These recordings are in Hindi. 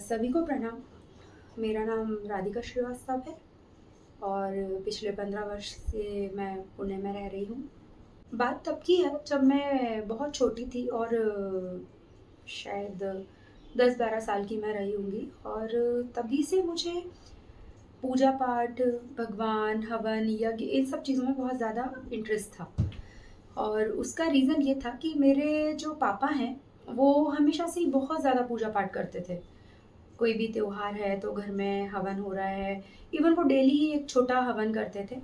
सभी को प्रणाम। मेरा नाम राधिका श्रीवास्तव है और पिछले 15 वर्ष से मैं पुणे में रह रही हूँ। बात तब की है जब मैं बहुत छोटी थी और शायद 10-12 साल की मैं रही होंगी और तभी से मुझे पूजा-पाठ, भगवान, हवन, यज्ञ इन सब चीज़ों में बहुत ज़्यादा इंटरेस्ट था। और उसका रीज़न ये था कि मेरे जो पापा हैं, वो हमेशा से ही बहुत ज़्यादा पूजा-पाठ करते थे। कोई भी त्योहार है तो घर में हवन हो रहा है, इवन वो डेली ही एक छोटा हवन करते थे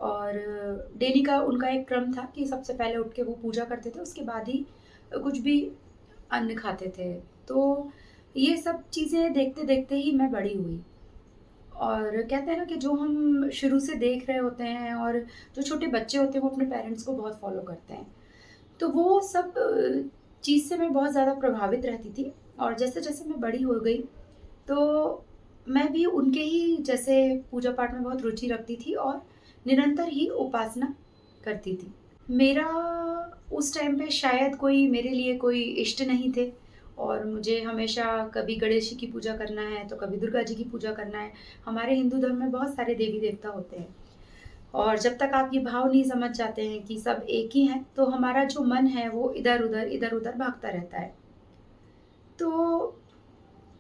और डेली का उनका एक क्रम था कि सबसे पहले उठ के वो पूजा करते थे, उसके बाद ही कुछ भी अन्न खाते थे। तो ये सब चीज़ें देखते-देखते ही मैं बड़ी हुई और कहते हैं ना कि जो हम शुरू से देख रहे होते हैं और जो छोटे बच्चे होते हैं वो अपने पेरेंट्स को बहुत फ़ॉलो करते हैं। तो वो सब चीज़ से मैं बहुत ज़्यादा प्रभावित रहती थी और जैसे-जैसे मैं बड़ी हो गई तो मैं भी उनके ही जैसे पूजा-पाठ में बहुत रुचि रखती थी और निरंतर ही उपासना करती थी। मेरा उस टाइम पे शायद कोई मेरे लिए कोई इष्ट नहीं थे और मुझे हमेशा कभी गणेश जी की पूजा करना है, तो कभी दुर्गा जी की पूजा करना है। हमारे हिंदू धर्म में बहुत सारे देवी-देवता होते हैं और जब तक आप ये भाव नहीं समझ जाते हैं कि सब एक ही हैं, तो हमारा जो मन है वो इधर-उधर भागता रहता है। तो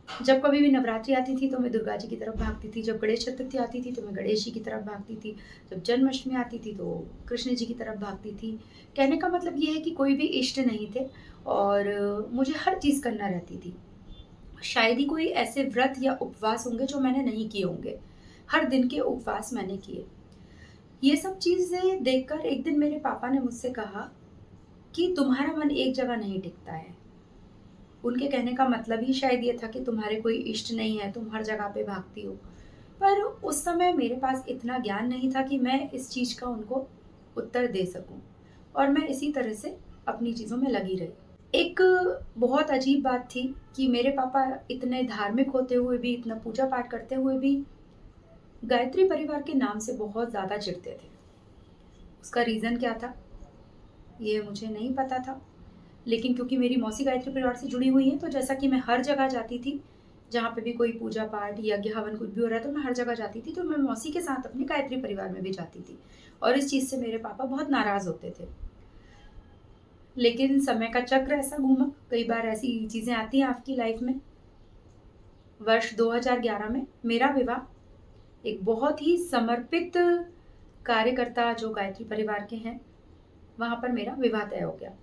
जब कभी भी नवरात्रि आती थी तो मैं दुर्गा जी की तरफ भागती थी, जब गणेश चतुर्थी आती थी तो मैं गणेश जी की तरफ भागती थी, जब जन्माष्टमी आती थी तो कृष्ण जी की तरफ भागती थी। कहने का मतलब ये है कि कोई भी इष्ट नहीं थे और मुझे हर चीज़ करना रहती थी। शायद ही कोई ऐसे व्रत या उपवास होंगे जो मैंने नहीं किए होंगे। हर दिन के उपवास मैंने किए। ये सब चीज़ें देखकर एक दिन मेरे पापा ने मुझसे कहा कि तुम्हारा मन एक जगह नहीं टिकता है। उनके कहने का मतलब ही शायद ये था कि तुम्हारे कोई इष्ट नहीं है, तुम हर जगह पे भागती हो। पर उस समय मेरे पास इतना ज्ञान नहीं था कि मैं इस चीज़ का उनको उत्तर दे सकूँ और मैं इसी तरह से अपनी चीज़ों में लगी रही। एक बहुत अजीब बात थी कि मेरे पापा इतने धार्मिक होते हुए भी, इतना पूजा-पाठ करते हुए भी, गायत्री परिवार के नाम से बहुत ज़्यादा चिढ़ते थे। उसका रीज़न क्या था, ये मुझे नहीं पता था। लेकिन क्योंकि मेरी मौसी गायत्री परिवार से जुड़ी हुई है, तो जैसा कि मैं हर जगह जाती थी, जहाँ पे भी कोई पूजा-पाठ, यज्ञ, हवन कुछ भी हो रहा है, तो मैं हर जगह जाती थी, तो मैं मौसी के साथ अपने गायत्री परिवार में भी जाती थी और इस चीज़ से मेरे पापा बहुत नाराज़ होते थे। लेकिन समय का चक्र ऐसा घूमा, कई बार ऐसी चीज़ें आती हैं आपकी लाइफ़ में। वर्ष 2011 में मेरा विवाह एक बहुत ही समर्पित कार्यकर्ता जो गायत्री परिवार के हैं, वहाँ पर मेरा विवाह तय हो गया।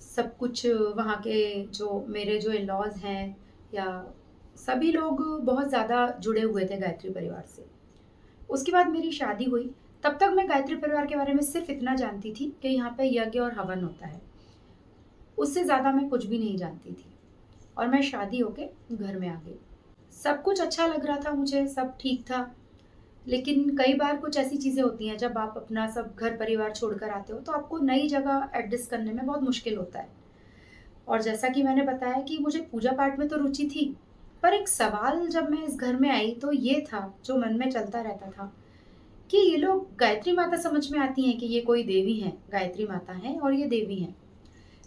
सब कुछ वहाँ के जो मेरे जो इन-लॉज़ हैं या सभी लोग बहुत ज़्यादा जुड़े हुए थे गायत्री परिवार से। उसके बाद मेरी शादी हुई, तब तक मैं गायत्री परिवार के बारे में सिर्फ़ इतना जानती थी कि यहाँ पे यज्ञ और हवन होता है। उससे ज़्यादा मैं कुछ भी नहीं जानती थी और मैं शादी होके घर में आ गई। सब कुछ अच्छा लग रहा था मुझे, सब ठीक था, लेकिन कई बार कुछ ऐसी चीज़ें होती हैं जब आप अपना सब घर-परिवार छोड़कर आते हो, तो आपको नई जगह एडजस्ट करने में बहुत मुश्किल होता है। और जैसा कि मैंने बताया कि मुझे पूजा-पाठ में तो रुचि थी, पर एक सवाल जब मैं इस घर में आई तो ये था, जो मन में चलता रहता था, कि ये लोग गायत्री माता समझ में आती हैं कि ये कोई देवी हैं, गायत्री माता हैं और ये देवी हैं।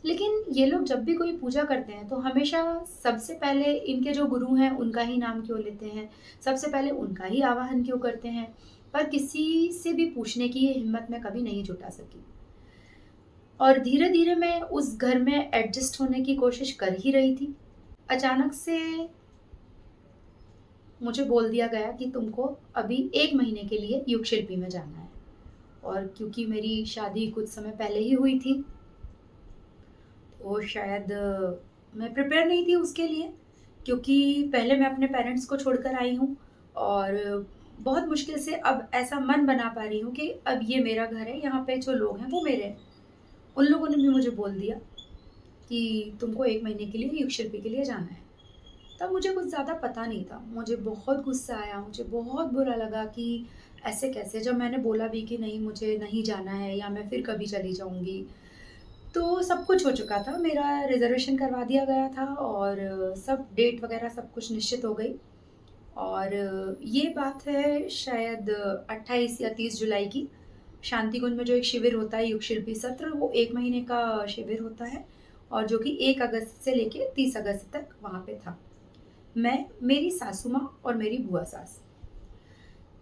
लेकिन ये लोग जब भी कोई पूजा करते हैं, तो हमेशा सबसे पहले इनके जो गुरु हैं, उनका ही नाम क्यों लेते हैं? सबसे पहले उनका ही आवाहन क्यों करते हैं? पर किसी से भी पूछने की ये हिम्मत मैं कभी नहीं जुटा सकी। और धीरे-धीरे मैं उस घर में एडजस्ट होने की कोशिश कर ही रही थी। अचानक से मुझे बोल दिया गया कि तुमको अभी 1 महीने के लिए युग शिल्पी में जाना है। और क्योंकि मेरी शादी कुछ समय पहले ही हुई थी, तो शायद मैं प्रिपेयर नहीं थी उसके लिए, क्योंकि पहले मैं अपने पेरेंट्स को छोड़कर आई हूँ और बहुत मुश्किल से अब ऐसा मन बना पा रही हूँ कि अब ये मेरा घर है, यहाँ पे जो लोग हैं वो मेरे हैं। उन लोगों ने भी मुझे बोल दिया कि तुमको 1 महीने के लिए युग शिल्पी के लिए जाना है। तब मुझे कुछ ज़्यादा पता नहीं था। मुझे बहुत गुस्सा आया, मुझे बहुत बुरा लगा कि ऐसे कैसे? जब मैंने बोला भी कि नहीं मुझे नहीं जाना है या मैं फिर कभी चली जाऊँगी। तो सब कुछ हो चुका था, मेरा रिज़र्वेशन करवा दिया गया था और सब डेट वग़ैरह सब कुछ निश्चित हो गई और ये बात है शायद 28 या 30 जुलाई की। शांतिकुंज में जो एक शिविर होता है युग शिल्पी सत्र, वो 1 महीने का शिविर होता है और जो कि 1 अगस्त से लेके 30 अगस्त तक वहाँ पे था। मैं, मेरी सासू माँ और मेरी बुआ सास,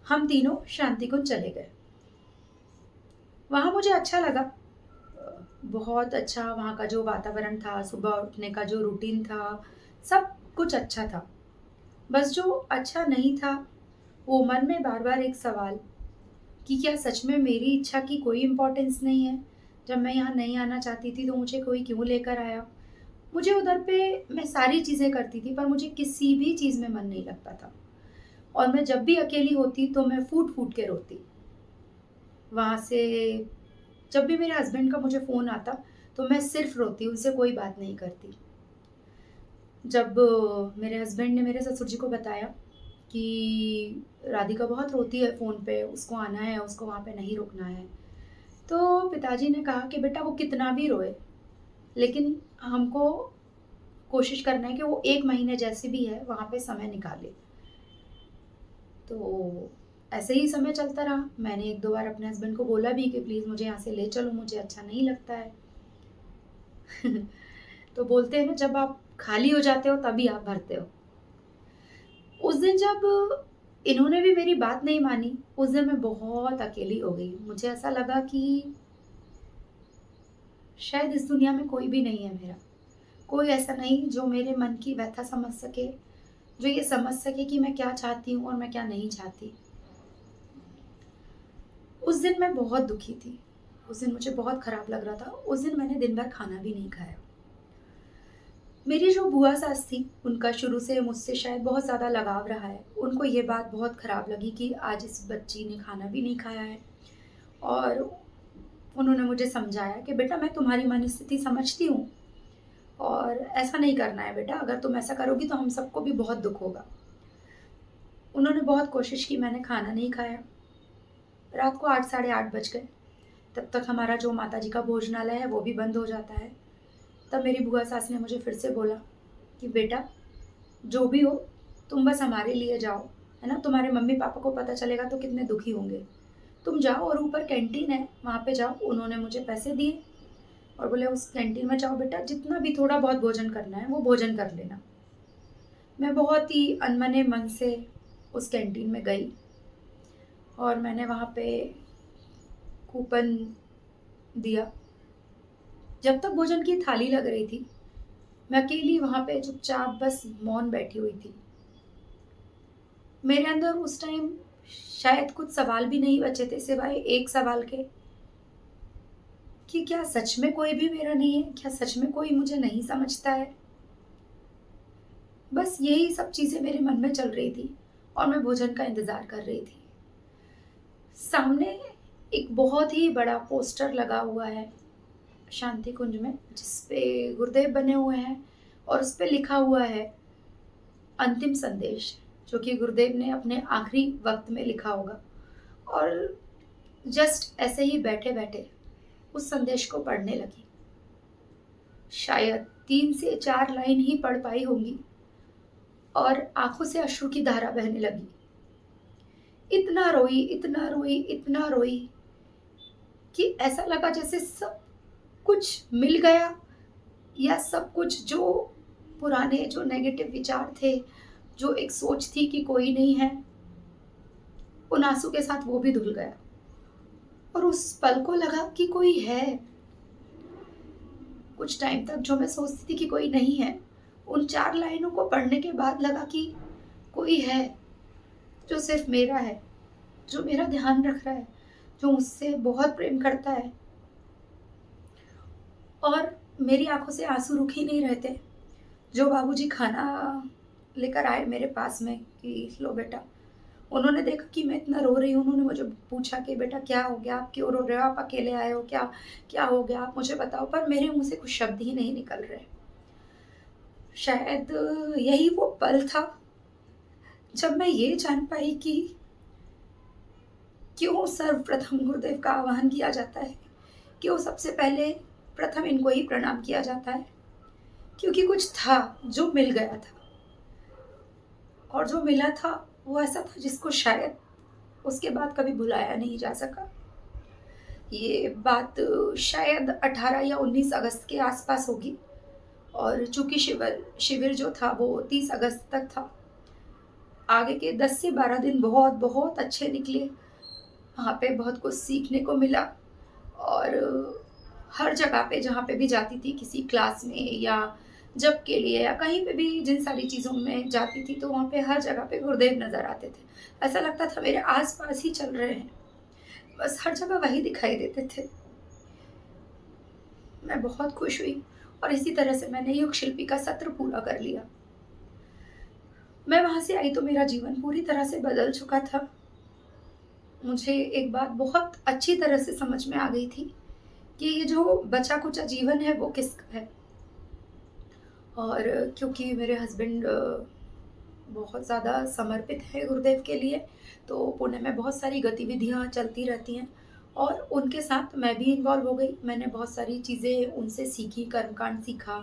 हम तीनों शांति कुंज चले गए। वहाँ मुझे अच्छा लगा। बहुत अच्छा वहाँ का जो वातावरण था, सुबह उठने का जो रूटीन था, सब कुछ अच्छा था। बस जो अच्छा नहीं था, वो मन में बार-बार एक सवाल कि क्या सच में मेरी इच्छा की कोई इम्पोर्टेंस नहीं है? जब मैं यहाँ नहीं आना चाहती थी तो मुझे कोई क्यों लेकर आया? मुझे उधर पे मैं सारी चीज़ें करती थी पर मुझे किसी भी चीज़ में मन नहीं लगता था। और मैं जब भी अकेली होती तो मैं फूट-फूट के रोती। वहाँ से जब भी मेरे हस्बैंड का मुझे फ़ोन आता तो मैं सिर्फ़ रोती, उनसे कोई बात नहीं करती। जब मेरे हस्बैंड ने मेरे ससुर जी को बताया कि राधिका बहुत रोती है फ़ोन पे, उसको आना है, उसको वहाँ पे नहीं रुकना है। तो पिताजी ने कहा कि बेटा वो कितना भी रोए, लेकिन हमको कोशिश करना है कि वो 1 महीने जैसे भी है वहाँ पे समय निकाले। तो ऐसे ही समय चलता रहा। मैंने 1-2 बार अपने हस्बैंड को बोला भी कि प्लीज़ मुझे यहाँ से ले चलो, मुझे अच्छा नहीं लगता है। तो बोलते हैं ना जब आप खाली हो जाते हो तभी आप भरते हो। उस दिन जब इन्होंने भी मेरी बात नहीं मानी, उस दिन मैं बहुत अकेली हो गई। मुझे ऐसा लगा कि शायद इस दुनिया में कोई भी नहीं है मेरा। कोई ऐसा नहीं जो मेरे मन की व्यथा समझ सके, जो ये समझ सके कि मैं क्या चाहती हूँ और मैं क्या नहीं चाहती। उस दिन मैं बहुत दुखी थी। उस दिन मुझे बहुत खराब लग रहा था। उस दिन मैंने दिन भर खाना भी नहीं खाया। मेरी जो बुआ सास थी, उनका शुरू से मुझसे शायद बहुत ज़्यादा लगाव रहा है। उनको ये बात बहुत खराब लगी कि आज इस बच्ची ने खाना भी नहीं खाया है और उन्होंने मुझे समझाया कि बेटा मैं तुम्हारी मनस्थिति समझती हूँ और ऐसा नहीं करना है बेटा, अगर तुम ऐसा करोगी तो हम सबको भी बहुत दुःख होगा। उन्होंने बहुत कोशिश की, मैंने खाना नहीं खाया। रात को 8 साढ़े 8 बज गए। तब तक हमारा जो माताजी का भोजनालय है वो भी बंद हो जाता है। तब मेरी बुआ सास ने मुझे फिर से बोला कि बेटा जो भी हो तुम बस हमारे लिए जाओ, है ना? तुम्हारे मम्मी-पापा को पता चलेगा तो कितने दुखी होंगे। तुम जाओ और ऊपर कैंटीन है, वहाँ पे जाओ। उन्होंने मुझे पैसे दिए और बोले उस कैंटीन में जाओ बेटा, जितना भी थोड़ा बहुत भोजन करना है वो भोजन कर लेना। मैं बहुत ही अनमने मन से उस कैंटीन में गई और मैंने वहाँ पे कूपन दिया। जब तक भोजन की थाली लग रही थी, मैं अकेली वहाँ पे चुपचाप बस मौन बैठी हुई थी। मेरे अंदर उस टाइम शायद कुछ सवाल भी नहीं बचे थे सिवाय एक सवाल के कि क्या सच में कोई भी मेरा नहीं है? क्या सच में कोई मुझे नहीं समझता है? बस यही सब चीज़ें मेरे मन में चल रही थी और मैं भोजन का इंतज़ार कर रही थी। सामने एक बहुत ही बड़ा पोस्टर लगा हुआ है शांति कुंज में, जिस पे गुरुदेव बने हुए हैं और उस पे लिखा हुआ है अंतिम संदेश, जो कि गुरुदेव ने अपने आखिरी वक़्त में लिखा होगा। और जस्ट ऐसे ही बैठे-बैठे उस संदेश को पढ़ने लगी। शायद 3 से 4 लाइन ही पढ़ पाई होंगी और आँखों से अश्रु की धारा बहने लगी। इतना रोई, इतना रोई, इतना रोई कि ऐसा लगा जैसे सब कुछ मिल गया या सब कुछ जो पुराने जो नेगेटिव विचार थे, जो एक सोच थी कि कोई नहीं है, उन आँसू के साथ वो भी धुल गया। और उस पल को लगा कि कोई है। कुछ टाइम तक जो मैं सोचती थी कि कोई नहीं है, उन 4 लाइनों को पढ़ने के बाद लगा कि कोई है, जो सिर्फ़ मेरा है, जो मेरा ध्यान रख रहा है, जो मुझसे बहुत प्रेम करता है। और मेरी आँखों से आँसू रुक ही नहीं रहे थे। जो बाबूजी खाना लेकर आए मेरे पास में कि लो बेटा, उन्होंने देखा कि मैं इतना रो रही हूँ, उन्होंने मुझे पूछा कि बेटा क्या हो गया? आप क्यों रो रहे हो? आप अकेले आए हो क्या? क्या हो गया? आप मुझे बताओ। पर मेरे मुँह से कुछ शब्द ही नहीं निकल रहे। शायद यही वो पल था जब मैं ये जान पाई कि क्यों सर्वप्रथम गुरुदेव का आह्वान किया जाता है, क्यों सबसे पहले प्रथम इनको ही प्रणाम किया जाता है। क्योंकि कुछ था जो मिल गया था और जो मिला था वो ऐसा था जिसको शायद उसके बाद कभी भुलाया नहीं जा सका। ये बात शायद 18 या 19 अगस्त के आस-पास होगी और चूँकि शिविर शिविर जो था वो 30 अगस्त तक था। आगे के 10 से 12 दिन बहुत बहुत अच्छे निकले। वहाँ पे बहुत कुछ सीखने को मिला और हर जगह पे जहाँ पे भी जाती थी, किसी क्लास में या जब के लिए या कहीं पे भी जिन सारी चीज़ों में जाती थी, तो वहाँ पे हर जगह पे गुरुदेव नज़र आते थे। ऐसा लगता था मेरे आस-पास ही चल रहे हैं, बस हर जगह वही दिखाई देते थे। मैं बहुत खुश हुई और इसी तरह से मैंने युग शिल्पी का सत्र पूरा कर लिया। मैं वहाँ से आई तो मेरा जीवन पूरी तरह से बदल चुका था। मुझे एक बात बहुत अच्छी तरह से समझ में आ गई थी कि ये जो बचा-खुचा जीवन है वो किसका है। और क्योंकि मेरे हस्बैंड बहुत ज़्यादा समर्पित है गुरुदेव के लिए, तो पुणे में बहुत सारी गतिविधियाँ चलती रहती हैं और उनके साथ मैं भी इन्वॉल्व हो गई। मैंने बहुत सारी चीज़ें उनसे सीखी, कर्मकांड सीखा,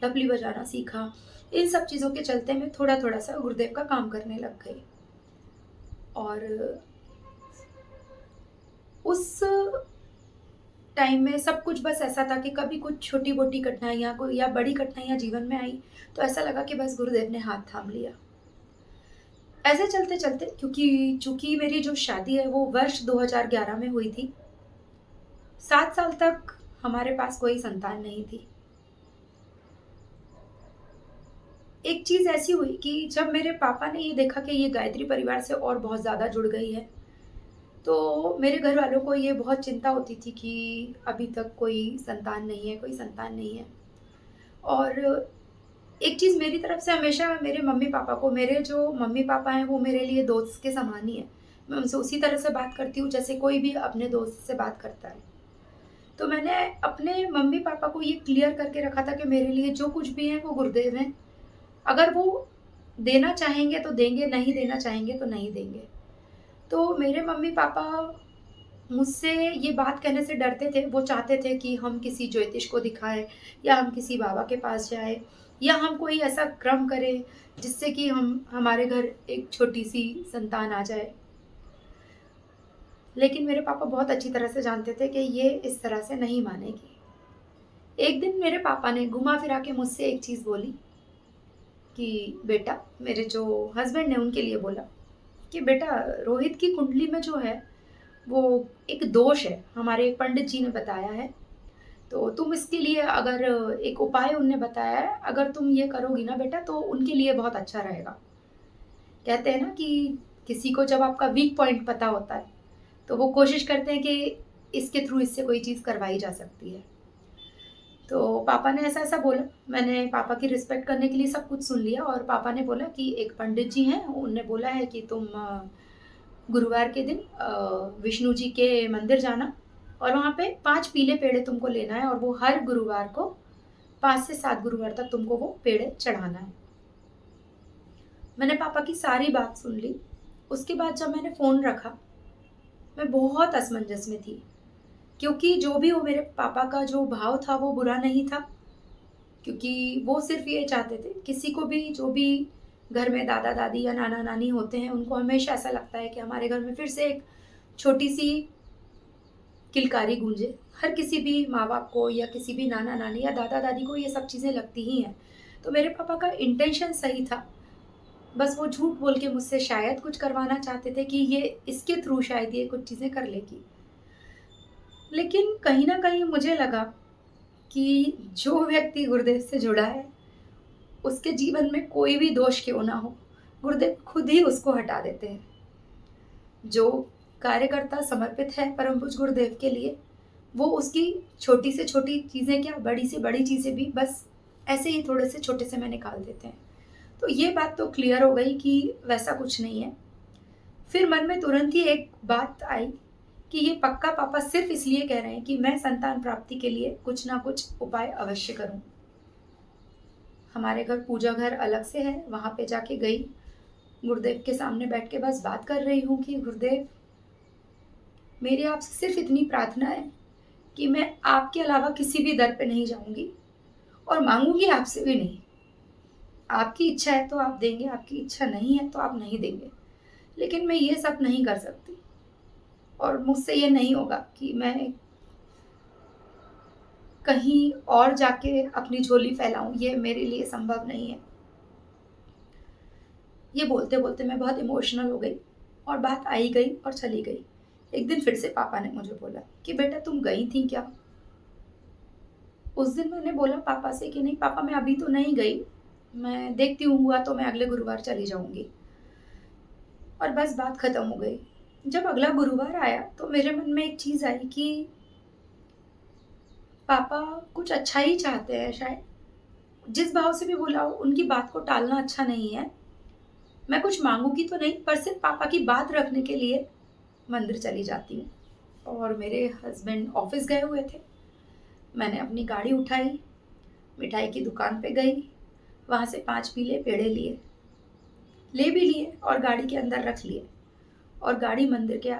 तबली बजाना सीखा। इन सब चीज़ों के चलते मैं थोड़ा-थोड़ा सा गुरुदेव का काम करने लग गई। और उस टाइम में सब कुछ बस ऐसा था कि कभी कुछ छोटी-मोटी कठिनाइयाँ कोई या बड़ी कठिनाइयाँ जीवन में आई, तो ऐसा लगा कि बस गुरुदेव ने हाथ थाम लिया। ऐसे चलते-चलते क्योंकि चूँकि मेरी जो शादी है वो वर्ष 2011 में हुई थी, 7 साल तक हमारे पास कोई संतान नहीं थी। एक चीज़ ऐसी हुई कि जब मेरे पापा ने ये देखा कि ये गायत्री परिवार से और बहुत ज़्यादा जुड़ गई है, तो मेरे घरवालों को ये बहुत चिंता होती थी कि अभी तक कोई संतान नहीं है, कोई संतान नहीं है। और एक चीज़ मेरी तरफ से हमेशा मेरे मम्मी-पापा को मेरे जो मम्मी-पापा हैं वो मेरे लिए दोस्त के समान ही हैं। मैं उनसे उसी तरह से बात करती हूँ जैसे कोई भी अपने दोस्त से बात करता है। तो मैंने अपने मम्मी-पापा को ये क्लियर करके रखा था कि मेरे लिए जो कुछ भी है वो गुरुदेव हैं। अगर वो देना चाहेंगे तो देंगे, नहीं देना चाहेंगे तो नहीं देंगे। तो मेरे मम्मी-पापा मुझसे ये बात कहने से डरते थे, वो चाहते थे कि हम किसी ज्योतिष को दिखाएँ या हम किसी बाबा के पास जाएँ या हम कोई ऐसा क्रम करें जिससे कि हम हमारे घर एक छोटी-सी संतान आ जाए। लेकिन मेरे पापा बहुत अच्छी तरह से जानते थे कि ये इस तरह से नहीं मानेगी। एक दिन मेरे पापा ने घुमा-फिरा के मुझसे एक चीज़ बोली कि बेटा मेरे जो हस्बैंड ने उनके लिए बोला कि बेटा रोहित की कुंडली में जो है वो एक दोष है, हमारे एक पंडित जी ने बताया है। तो तुम इसके लिए अगर एक उपाय उनने बताया है, अगर तुम ये करोगी ना बेटा तो उनके लिए बहुत अच्छा रहेगा। कहते हैं ना कि किसी को जब आपका वीक पॉइंट पता होता है, तो वो कोशिश करते हैं कि इसके थ्रू इससे कोई चीज़ करवाई जा सकती है। तो पापा ने ऐसा-ऐसा बोला, मैंने पापा की रिस्पेक्ट करने के लिए सब कुछ सुन लिया और पापा ने बोला कि एक पंडित जी हैं, उन्होंने बोला है कि तुम गुरुवार के दिन विष्णु जी के मंदिर जाना और वहाँ पे 5 पीले पेड़े तुमको लेना है और वो हर गुरुवार को 5 से 7 गुरुवार तक तुमको वो पेड़े चढ़ाना है। मैंने पापा की सारी बात सुन ली। उसके बाद जब मैंने फ़ोन रखा, मैं बहुत असमंजस में थी, क्योंकि जो भी हो मेरे पापा का जो भाव था वो बुरा नहीं था, क्योंकि वो सिर्फ़ ये चाहते थे किसी को भी जो भी घर में दादा-दादी या नाना-नानी होते हैं, उनको हमेशा ऐसा लगता है कि हमारे घर में फिर से एक छोटी-सी किलकारी गूंजे। हर किसी भी माँ-बाप को या किसी भी नाना-नानी या दादा-दादी को ये सब चीज़ें लगती ही हैं। तो मेरे पापा का इंटेंशन सही था, बस वो झूठ बोल के मुझसे शायद कुछ करवाना चाहते थे कि ये इसके थ्रू शायद ये कुछ चीज़ें कर लेगी। लेकिन कहीं न कहीं मुझे लगा कि जो व्यक्ति गुरुदेव से जुड़ा है, उसके जीवन में कोई भी दोष क्यों ना हो, गुरुदेव खुद ही उसको हटा देते हैं। जो कार्यकर्ता समर्पित है परम पूज्य गुरुदेव के लिए, वो उसकी छोटी से छोटी चीज़ें क्या, बड़ी से बड़ी चीज़ें भी बस ऐसे ही थोड़े से छोटे से में निकाल देते हैं। तो ये बात तो क्लियर हो गई कि वैसा कुछ नहीं है। फिर मन में तुरंत ही एक बात आई कि ये पक्का पापा सिर्फ़ इसलिए कह रहे हैं कि मैं संतान प्राप्ति के लिए कुछ ना कुछ उपाय अवश्य करूँ। हमारे घर पूजा घर अलग से है, वहाँ पे जाके गई, गुरुदेव के सामने बैठ के बस बात कर रही हूँ कि गुरुदेव, मेरी आपसे सिर्फ़ इतनी प्रार्थना है कि मैं आपके अलावा किसी भी दर पे नहीं जाऊँगी और माँगूँगी आपसे भी नहीं। आपकी इच्छा है तो आप देंगे, आपकी इच्छा नहीं है तो आप नहीं देंगे। लेकिन मैं ये सब नहीं कर सकती और मुझसे ये नहीं होगा कि मैं कहीं और जाके अपनी झोली फैलाऊँ, ये मेरे लिए संभव नहीं है। ये बोलते-बोलते मैं बहुत इमोशनल हो गई और बात आई गई और चली गई। एक दिन फिर से पापा ने मुझे बोला कि बेटा तुम गई थी क्या? उस दिन मैंने बोला पापा से कि नहीं पापा मैं अभी तो नहीं गई, मैं देखती हूँ हुआ तो मैं अगले गुरुवार चली जाऊँगी। और बस बात खत्म हो गई। जब अगला गुरुवार आया तो मेरे मन में एक चीज़ आई कि पापा कुछ अच्छा ही चाहते हैं शायद। जिस भाव से भी बोला हो उनकी बात को टालना अच्छा नहीं है। मैं कुछ माँगूँगी तो नहीं पर सिर्फ़ पापा की बात रखने के लिए मंदिर चली जाती हूँ। और मेरे हस्बैंड ऑफ़िस गए हुए थे। मैंने अपनी गाड़ी उठाई, मिठाई की दुकान पे गई, वहाँ से 5 पीले पेड़े लिए, ले भी लिए और गाड़ी के अंदर रख लिए और गाड़ी मंदिर के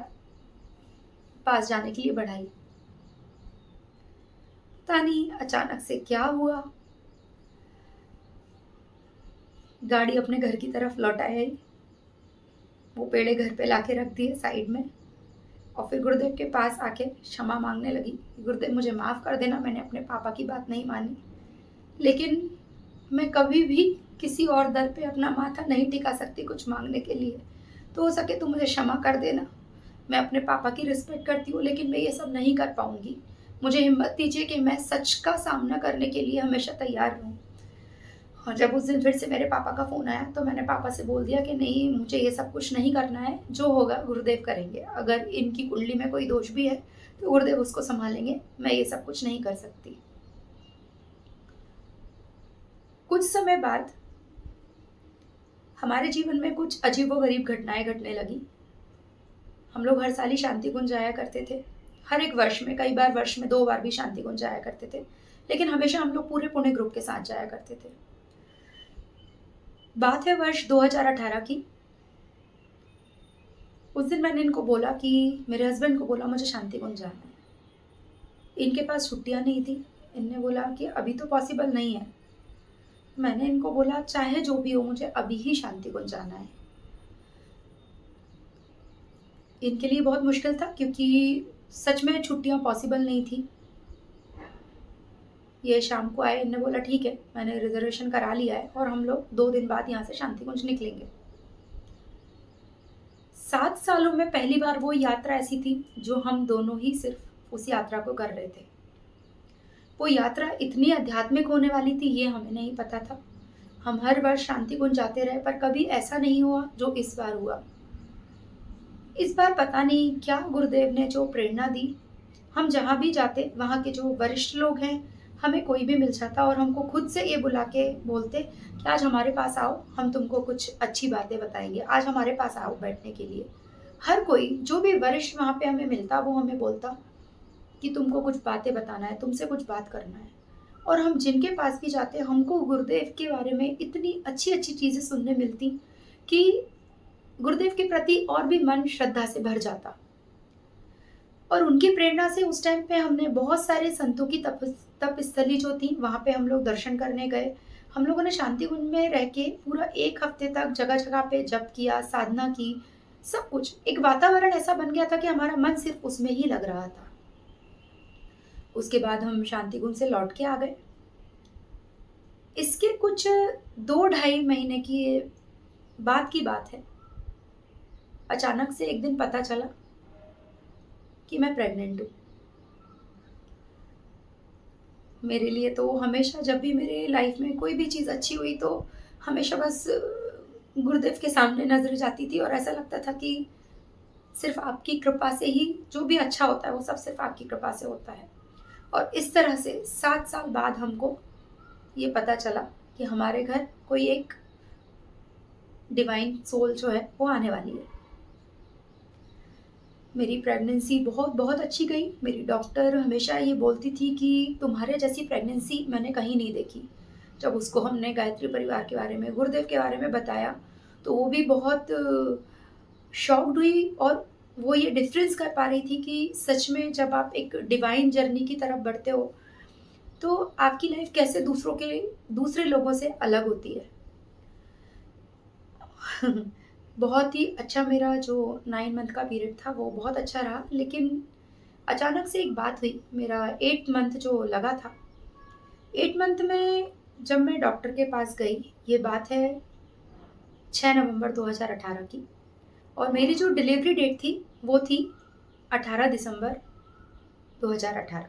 पास जाने के लिए बढ़ाई। पता नहीं अचानक से क्या हुआ, गाड़ी अपने घर की तरफ लौट आई। वो पेड़े घर पे लाके रख दिए साइड में और फिर गुरुदेव के पास आके क्षमा मांगने लगी। गुरुदेव मुझे माफ़ कर देना, मैंने अपने पापा की बात नहीं मानी। लेकिन मैं कभी भी किसी और दर पे अपना माथा नहीं टिका सकती कुछ मांगने के लिए। तो हो सके तो मुझे क्षमा कर देना। मैं अपने पापा की रिस्पेक्ट करती हूँ लेकिन मैं ये सब नहीं कर पाऊँगी। मुझे हिम्मत दीजिए कि मैं सच का सामना करने के लिए हमेशा तैयार रहूँ। और जब उस दिन फिर से मेरे पापा का फ़ोन आया तो मैंने पापा से बोल दिया कि नहीं मुझे ये सब कुछ नहीं करना है, जो होगा गुरुदेव करेंगे। अगर इनकी कुंडली में कोई दोष भी है तो गुरुदेव उसको सँभालेंगे, मैं ये सब कुछ नहीं कर सकती। कुछ समय बाद हमारे जीवन में कुछ अजीबो-गरीब घटनाएँ घटने लगी। हम लोग हर साल ही शांति कुंज जाया करते थे। हर एक वर्ष में, कई बार वर्ष में 2 बार भी शांति कुंज जाया करते थे। लेकिन हमेशा हम लोग पूरे पुणे ग्रुप के साथ जाया करते थे। बात है वर्ष 2018 की। उस दिन मैंने इनको बोला कि मेरे हस्बैंड को बोला मुझे शांति कुंज जाना है। इनके पास छुट्टियाँ नहीं थी। इनने बोला कि अभी तो पॉसिबल नहीं है। मैंने इनको बोला चाहे जो भी हो मुझे अभी ही शांति कुंज जाना है। इनके लिए बहुत मुश्किल था क्योंकि सच में छुट्टियाँ पॉसिबल नहीं थी। ये शाम को आए, इन्होंने बोला ठीक है, मैंने रिज़र्वेशन करा लिया है और हम लोग 2 दिन बाद यहाँ से शांति कुंज निकलेंगे। 7 सालों में पहली बार वो यात्रा ऐसी थी जो हम दोनों ही सिर्फ़ उस यात्रा को कर रहे थे। वो यात्रा इतनी आध्यात्मिक होने वाली थी ये हमें नहीं पता था। हम हर वर्ष शांति कुंज जाते रहे पर कभी ऐसा नहीं हुआ जो इस बार हुआ। इस बार पता नहीं क्या गुरुदेव ने जो प्रेरणा दी, हम जहाँ भी जाते वहाँ के जो वरिष्ठ लोग हैं, हमें कोई भी मिल जाता और हमको खुद से ये बुला के बोलते कि आज हमारे पास आओ, हम तुमको कुछ अच्छी बातें बताएँगे, आज हमारे पास आओ बैठने के लिए। हर कोई जो भी वरिष्ठ वहाँ पे हमें मिलता वो हमें बोलता कि तुमको कुछ बातें बताना है, तुमसे कुछ बात करना है। और हम जिनके पास भी जाते हमको गुरुदेव के बारे में इतनी अच्छी-अच्छी चीज़ें सुनने मिलती कि गुरुदेव के प्रति और भी मन श्रद्धा से भर जाता। और उनकी प्रेरणा से उस टाइम पे हमने बहुत सारे संतों की तपस्थली जो थी वहाँ पे हम लोग दर्शन करने गए। हम लोगों ने शांति कुंज में रह के पूरा 1 हफ्ते तक जगह-जगह पे जप किया, साधना की, सब कुछ। एक वातावरण ऐसा बन गया था कि हमारा मन सिर्फ़ उसमें ही लग रहा था। उसके बाद हम शांति कुंज से लौट के आ गए। इसके कुछ 2 ढाई महीने की बाद की बात है। अचानक से एक दिन पता चला कि मैं प्रेग्नेंट हूँ। मेरे लिए तो हमेशा जब भी मेरे लाइफ में कोई भी चीज़ अच्छी हुई तो हमेशा बस गुरुदेव के सामने नज़र जाती थी और ऐसा लगता था कि सिर्फ़ आपकी कृपा से ही जो भी अच्छा होता है वो सब सिर्फ़ आपकी कृपा से होता है। और इस तरह से 7 साल बाद हमको ये पता चला कि हमारे घर कोई एक डिवाइन सोल जो है वो आने वाली है। मेरी प्रेगनेंसी बहुत अच्छी गई। मेरी डॉक्टर हमेशा ये बोलती थी कि तुम्हारे जैसी प्रेगनेंसी मैंने कहीं नहीं देखी। जब उसको हमने गायत्री परिवार के बारे में, गुरुदेव के बारे में बताया, तो वो भी बहुत शॉक्ड हुई और वो ये डिफ़रेंस कर पा रही थी कि सच में जब आप एक डिवाइन जर्नी की तरफ बढ़ते हो, तो आपकी लाइफ़ कैसे दूसरे लोगों से अलग होती है। बहुत ही अच्छा मेरा जो 9 मंथ का पीरियड था वो बहुत अच्छा रहा, लेकिन अचानक से एक बात हुई, मेरा 8th मंथ जो लगा था, 8 मंथ में जब मैं डॉक्टर के पास गई, ये बात है 6 नवंबर 2018 की, और मेरी जो डिलीवरी डेट थी, वो थी 18 दिसंबर 2018।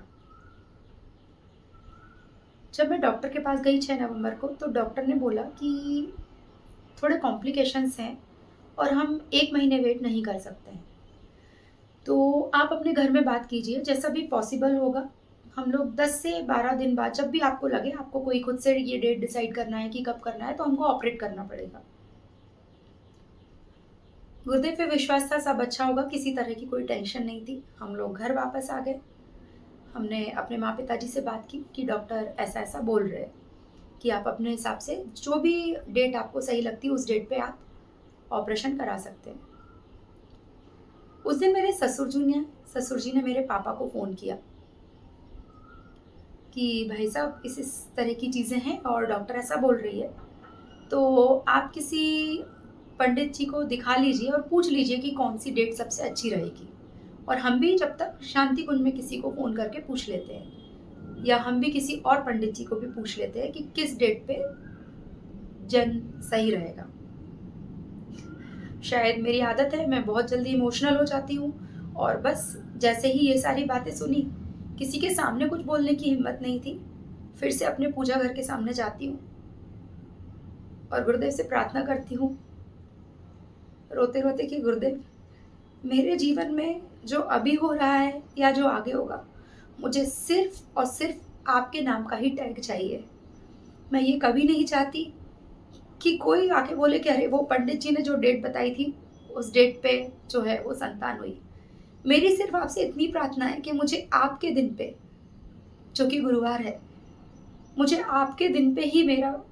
जब मैं डॉक्टर के पास गई 6 नवंबर को, तो डॉक्टर ने बोला कि थोड़े कॉम्प्लिकेशंस हैं और हम 1 महीने वेट नहीं कर सकते हैं। तो आप अपने घर में बात कीजिए, जैसा भी पॉसिबल होगा। हम लोग 10 से 12 दिन बाद जब भी आपको लगे, आपको कोई खुद से ये डेट डिसाइड करना है कि कब करना है, तो हमको ऑपरेट करना पड़ेगा। गुरुदेव पे विश्वास था, सब अच्छा होगा, किसी तरह की कोई टेंशन नहीं थी। हम लोग घर वापस आ गए। हमने अपने माँ-पिताजी से बात की कि डॉक्टर ऐसा-ऐसा बोल रहे हैं कि आप अपने हिसाब से जो भी डेट आपको सही लगती है, उस डेट पे आप ऑपरेशन करा सकते हैं। उस दिन मेरे ससुर जी ने मेरे पापा को फ़ोन किया कि भाई साहब इस तरह की चीज़ें हैं और डॉक्टर ऐसा बोल रही है, तो आप किसी पंडित जी को दिखा लीजिए और पूछ लीजिए कि कौन-सी डेट सबसे अच्छी रहेगी। और हम भी जब तक शांति कुंज में किसी को फ़ोन करके पूछ लेते हैं, या हम भी किसी और पंडित जी को भी पूछ लेते हैं कि किस डेट पे जन्म सही रहेगा। शायद मेरी आदत है, मैं बहुत जल्दी इमोशनल हो जाती हूँ, और बस जैसे ही ये सारी बातें सुनी, किसी के सामने कुछ बोलने की हिम्मत नहीं थी। फिर से अपने पूजा घर के सामने जाती हूँ और गुरुदेव से प्रार्थना करती हूँ, रोते-रोते कि गुरुदेव, मेरे जीवन में जो अभी हो रहा है या जो आगे होगा, मुझे सिर्फ़ और सिर्फ़ आपके नाम का ही टैग चाहिए। मैं ये कभी नहीं चाहती कि कोई आके बोले कि अरे वो पंडित जी ने जो डेट बताई थी, उस डेट पे जो है वो संतान हुई। मेरी सिर्फ़ आपसे इतनी प्रार्थना है कि मुझे आपके दिन पे, जो कि गुरुवार है, मुझे आपके दिन पे ही मेरा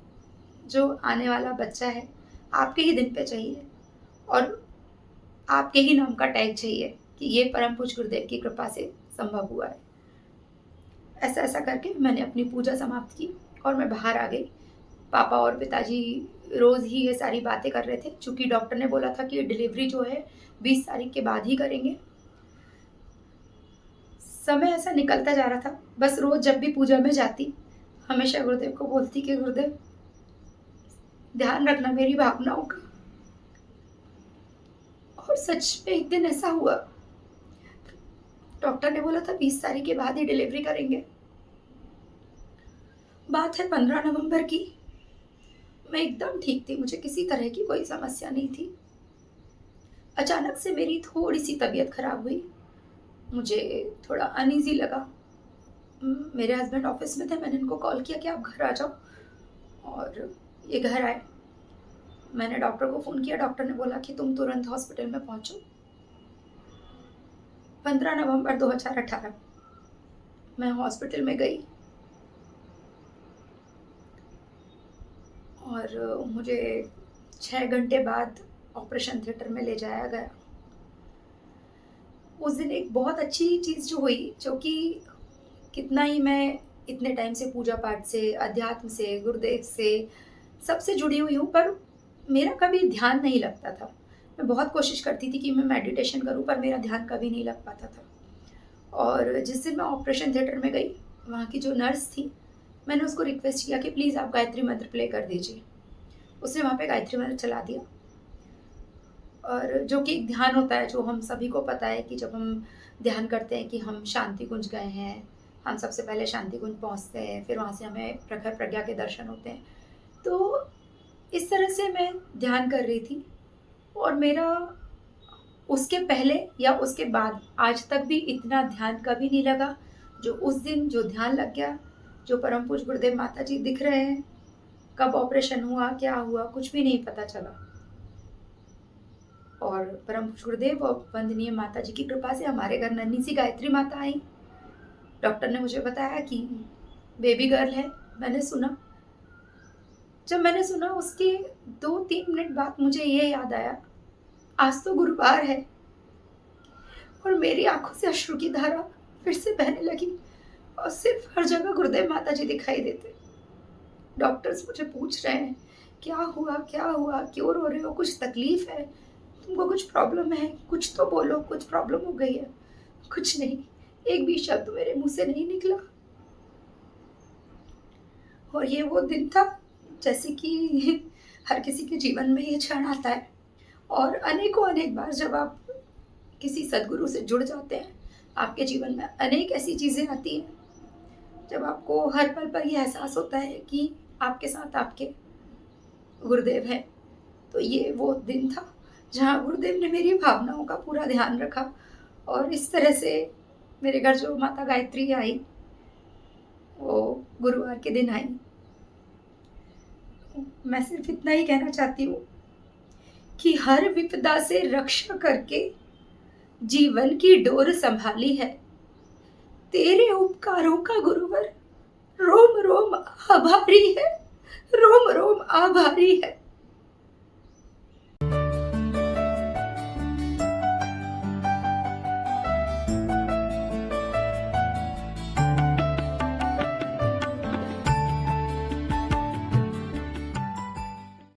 जो आने वाला बच्चा है, आपके ही दिन पे चाहिए, और आपके ही नाम का टैग चाहिए कि ये परम पूज्य गुरुदेव की कृपा से संभव हुआ है। ऐसा-ऐसा करके मैंने अपनी पूजा समाप्त की और मैं बाहर आ गई। पापा और पिताजी रोज़ ही ये सारी बातें कर रहे थे, चूँकि डॉक्टर ने बोला था कि डिलीवरी जो है 20 तारीख के बाद ही करेंगे। समय ऐसा निकलता जा रहा था, बस रोज़ जब भी पूजा में जाती, हमेशा गुरुदेव को बोलती कि गुरुदेव, ध्यान रखना मेरी भावनाओं का। और सच में एक दिन ऐसा हुआ, डॉक्टर ने बोला था 20 तारीख के बाद ही डिलीवरी करेंगे। बात है 15 नवंबर की। मैं एकदम ठीक थी, मुझे किसी तरह की कोई समस्या नहीं थी। अचानक से मेरी थोड़ी-सी तबीयत खराब हुई। मुझे थोड़ा अनईज़ी लगा। मेरे हस्बैंड ऑफ़िस में थे, मैंने उनको कॉल किया कि आप घर आ जाओ, और ये घर आए। मैंने डॉक्टर को फ़ोन किया, डॉक्टर ने बोला कि तुम तुरंत हॉस्पिटल में पहुँचो। 15 नवंबर 2018 मैं हॉस्पिटल में गई और मुझे 6 घंटे बाद ऑपरेशन थिएटर में ले जाया गया। उस दिन एक बहुत अच्छी चीज़ जो हुई, जो कि कितना ही मैं इतने टाइम से पूजा-पाठ से, अध्यात्म से, गुरुदेव से, सबसे जुड़ी हुई हूँ, पर मेरा कभी ध्यान नहीं लगता था। मैं बहुत कोशिश करती थी कि मैं मेडिटेशन करूँ, पर मेरा ध्यान कभी नहीं लग पाता था। और जिस दिन मैं ऑपरेशन थिएटर में गई, वहाँ की जो नर्स थी, मैंने उसको रिक्वेस्ट किया कि प्लीज़ आप गायत्री मंत्र प्ले कर दीजिए। उसने वहाँ पे गायत्री मंत्र चला दिया, और जो कि एक ध्यान होता है, जो हम सभी को पता है कि जब हम ध्यान करते हैं कि हम शांति कुंज गए हैं, हम सबसे पहले शांति कुंज पहुँचते हैं, फिर वहाँ से हमें प्रखर प्रज्ञा के दर्शन होते हैं। तो इस तरह से मैं ध्यान कर रही थी, और मेरा उसके पहले या उसके बाद आज तक भी इतना ध्यान कभी नहीं लगा, जो उस दिन जो ध्यान लग गया, जो परम पूज्य गुरुदेव माता जी दिख रहे हैं, कब ऑपरेशन हुआ, क्या हुआ, कुछ भी नहीं पता चला। और परम पूज्य गुरुदेव और वंदनीय माता जी की कृपा से हमारे घर नन्ही सी गायत्री माता आई। डॉक्टर ने मुझे बताया कि बेबी गर्ल है। मैंने सुना, जब मैंने सुना उसके 2-3 मिनट बाद मुझे ये याद आया, आज तो गुरुवार है, और मेरी आँखों से अश्रु की धारा फिर से बहने लगी, और सिर्फ हर जगह गुरुदेव माता जी दिखाई देते। डॉक्टर्स मुझे पूछ रहे हैं, क्या हुआ, क्या हुआ, क्यों रो रहे हो, कुछ तकलीफ है, तुमको कुछ प्रॉब्लम है, कुछ तो बोलो, कुछ प्रॉब्लम हो गई है। कुछ नहीं, एक भी शब्द मेरे मुंह से नहीं निकला। और ये वो दिन था, जैसे कि हर किसी के जीवन में ये क्षण आता है, और अनेकों अनेक बार जब आप किसी सदगुरु से जुड़ जाते हैं, आपके जीवन में अनेक ऐसी चीज़ें आती हैं, जब आपको हर पल पर ये एहसास होता है कि आपके साथ आपके गुरुदेव हैं। तो ये वो दिन था, जहाँ गुरुदेव ने मेरी भावनाओं का पूरा ध्यान रखा, और इस तरह से मेरे घर जो माता गायत्री आई, वो गुरुवार के दिन आई। मैं सिर्फ इतना ही कहना चाहती हूँ कि हर विपदा से रक्षा करके जीवन की डोर संभाली है। तेरे उपकारों का गुरुवर रोम रोम आभारी है, रोम रोम आभारी है।